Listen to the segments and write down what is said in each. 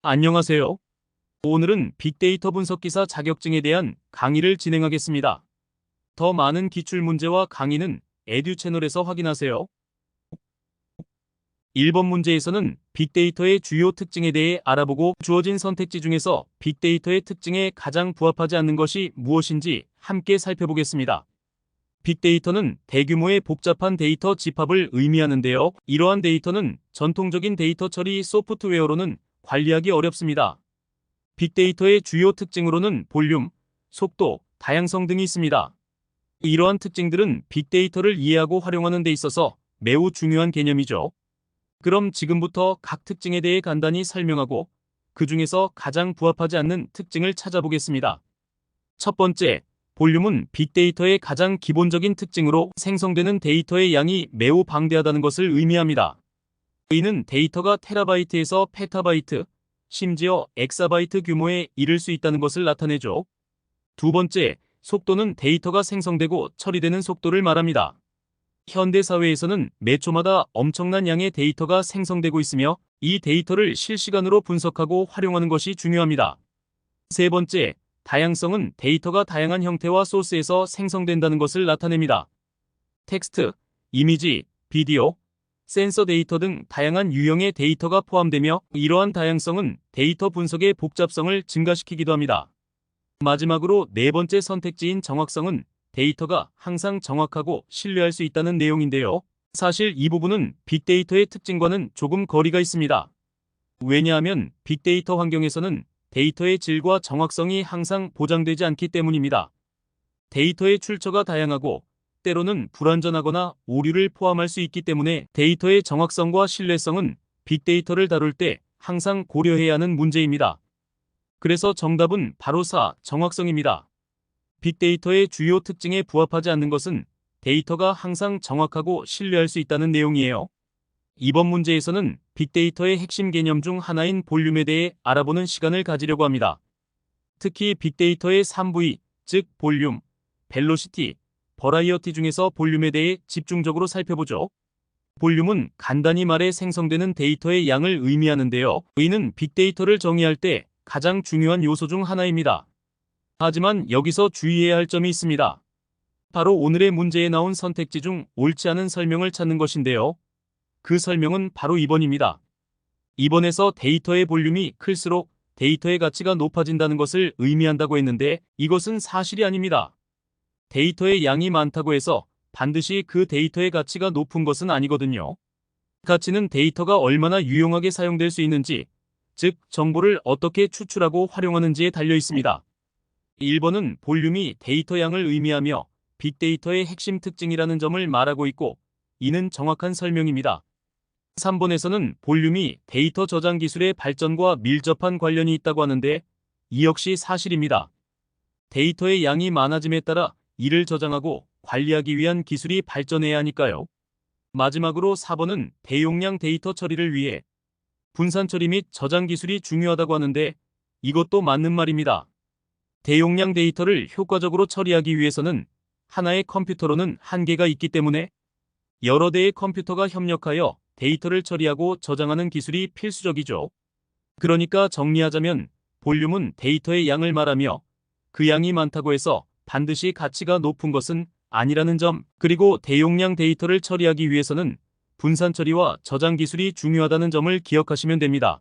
안녕하세요. 오늘은 빅데이터 분석 기사 자격증에 대한 강의를 진행하겠습니다. 더 많은 기출 문제와 강의는 에듀 채널에서 확인하세요. 1번 문제에서는 빅데이터의 주요 특징에 대해 알아보고 주어진 선택지 중에서 빅데이터의 특징에 가장 부합하지 않는 것이 무엇인지 함께 살펴보겠습니다. 빅데이터는 대규모의 복잡한 데이터 집합을 의미하는데요. 이러한 데이터는 전통적인 데이터 처리 소프트웨어로는 관리하기 어렵습니다. 빅데이터의 주요 특징으로는 볼륨, 속도, 다양성 등이 있습니다. 이러한 특징들은 빅데이터를 이해하고 활용하는 데 있어서 매우 중요한 개념이죠. 그럼 지금부터 각 특징에 대해 간단히 설명하고 그 중에서 가장 부합하지 않는 특징을 찾아보겠습니다. 첫 번째, 볼륨은 빅데이터의 가장 기본적인 특징으로 생성되는 데이터의 양이 매우 방대하다는 것을 의미합니다. 이는 데이터가 테라바이트에서 페타바이트, 심지어 엑사바이트 규모에 이를 수 있다는 것을 나타내죠. 두 번째, 속도는 데이터가 생성되고 처리되는 속도를 말합니다. 현대 사회에서는 매 초마다 엄청난 양의 데이터가 생성되고 있으며 이 데이터를 실시간으로 분석하고 활용하는 것이 중요합니다. 세 번째, 다양성은 데이터가 다양한 형태와 소스에서 생성된다는 것을 나타냅니다. 텍스트, 이미지, 비디오, 센서 데이터 등 다양한 유형의 데이터가 포함되며 이러한 다양성은 데이터 분석의 복잡성을 증가시키기도 합니다. 마지막으로 네 번째 선택지인 정확성은 데이터가 항상 정확하고 신뢰할 수 있다는 내용인데요. 사실 이 부분은 빅데이터의 특징과는 조금 거리가 있습니다. 왜냐하면 빅데이터 환경에서는 데이터의 질과 정확성이 항상 보장되지 않기 때문입니다. 데이터의 출처가 다양하고 때로는 불완전하거나 오류를 포함할 수 있기 때문에 데이터의 정확성과 신뢰성은 빅데이터를 다룰 때 항상 고려해야 하는 문제입니다. 그래서 정답은 바로 4, 정확성입니다. 빅데이터의 주요 특징에 부합하지 않는 것은 데이터가 항상 정확하고 신뢰할 수 있다는 내용이에요. 이번 문제에서는 빅데이터의 핵심 개념 중 하나인 볼륨에 대해 알아보는 시간을 가지려고 합니다. 특히 빅데이터의 3V, 즉 볼륨, 벨로시티, 버라이어티 중에서 볼륨에 대해 집중적으로 살펴보죠. 볼륨은 간단히 말해 생성되는 데이터의 양을 의미하는데요. 이는 빅데이터를 정의할 때 가장 중요한 요소 중 하나입니다. 하지만 여기서 주의해야 할 점이 있습니다. 바로 오늘의 문제에 나온 선택지 중 옳지 않은 설명을 찾는 것인데요. 그 설명은 바로 2번입니다. 2번에서 데이터의 볼륨이 클수록 데이터의 가치가 높아진다는 것을 의미한다고 했는데 이것은 사실이 아닙니다. 데이터의 양이 많다고 해서 반드시 그 데이터의 가치가 높은 것은 아니거든요. 가치는 데이터가 얼마나 유용하게 사용될 수 있는지, 즉 정보를 어떻게 추출하고 활용하는지에 달려 있습니다. 1번은 볼륨이 데이터 양을 의미하며 빅데이터의 핵심 특징이라는 점을 말하고 있고 이는 정확한 설명입니다. 3번에서는 볼륨이 데이터 저장 기술의 발전과 밀접한 관련이 있다고 하는데 이 역시 사실입니다. 데이터의 양이 많아짐에 따라 이를 저장하고 관리하기 위한 기술이 발전해야 하니까요. 마지막으로 4번은 대용량 데이터 처리를 위해 분산 처리 및 저장 기술이 중요하다고 하는데 이것도 맞는 말입니다. 대용량 데이터를 효과적으로 처리하기 위해서는 하나의 컴퓨터로는 한계가 있기 때문에 여러 대의 컴퓨터가 협력하여 데이터를 처리하고 저장하는 기술이 필수적이죠. 그러니까 정리하자면 볼륨은 데이터의 양을 말하며 그 양이 많다고 해서 반드시 가치가 높은 것은 아니라는 점, 그리고 대용량 데이터를 처리하기 위해서는 분산 처리와 저장 기술이 중요하다는 점을 기억하시면 됩니다.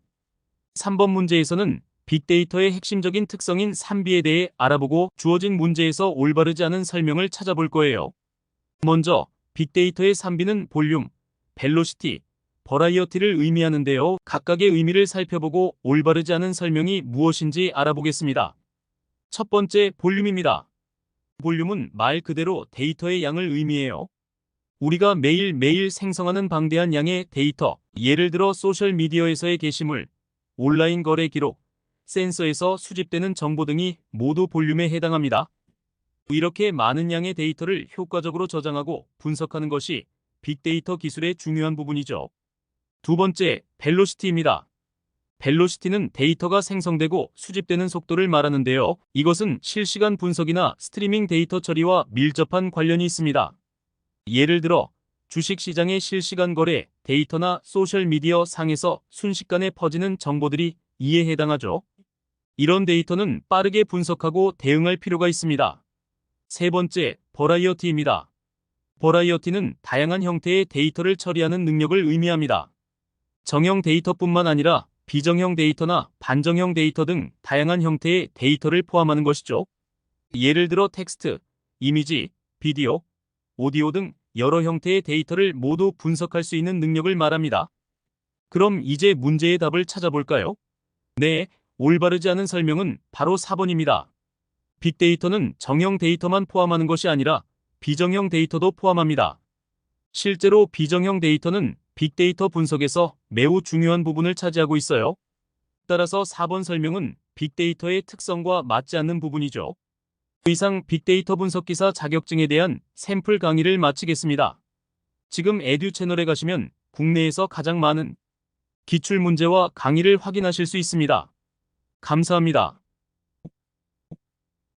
3번 문제에서는 빅데이터의 핵심적인 특성인 3B에 대해 알아보고 주어진 문제에서 올바르지 않은 설명을 찾아볼 거예요. 먼저 빅데이터의 3B는 볼륨, 벨로시티, 버라이어티를 의미하는데요. 각각의 의미를 살펴보고 올바르지 않은 설명이 무엇인지 알아보겠습니다. 첫 번째, 볼륨입니다. 볼륨은 말 그대로 데이터의 양을 의미해요. 우리가 매일매일 생성하는 방대한 양의 데이터, 예를 들어 소셜미디어에서의 게시물, 온라인 거래 기록, 센서에서 수집되는 정보 등이 모두 볼륨에 해당합니다. 이렇게 많은 양의 데이터를 효과적으로 저장하고 분석하는 것이 빅데이터 기술의 중요한 부분이죠. 두 번째, 벨로시티입니다. 벨로시티는 데이터가 생성되고 수집되는 속도를 말하는데요. 이것은 실시간 분석이나 스트리밍 데이터 처리와 밀접한 관련이 있습니다. 예를 들어 주식시장의 실시간 거래 데이터나 소셜미디어 상에서 순식간에 퍼지는 정보들이 이에 해당하죠. 이런 데이터는 빠르게 분석하고 대응할 필요가 있습니다. 세 번째, 버라이어티입니다. 버라이어티는 다양한 형태의 데이터를 처리하는 능력을 의미합니다. 정형 데이터뿐만 아니라 비정형 데이터나 반정형 데이터 등 다양한 형태의 데이터를 포함하는 것이죠. 예를 들어 텍스트, 이미지, 비디오, 오디오 등 여러 형태의 데이터를 모두 분석할 수 있는 능력을 말합니다. 그럼 이제 문제의 답을 찾아볼까요? 네, 올바르지 않은 설명은 바로 4번입니다. 빅데이터는 정형 데이터만 포함하는 것이 아니라 비정형 데이터도 포함합니다. 실제로 비정형 데이터는 빅데이터 분석에서 매우 중요한 부분을 차지하고 있어요. 따라서 4번 설명은 빅데이터의 특성과 맞지 않는 부분이죠. 더 이상 빅데이터 분석 기사 자격증에 대한 샘플 강의를 마치겠습니다. 지금 에듀 채널에 가시면 국내에서 가장 많은 기출 문제와 강의를 확인하실 수 있습니다. 감사합니다.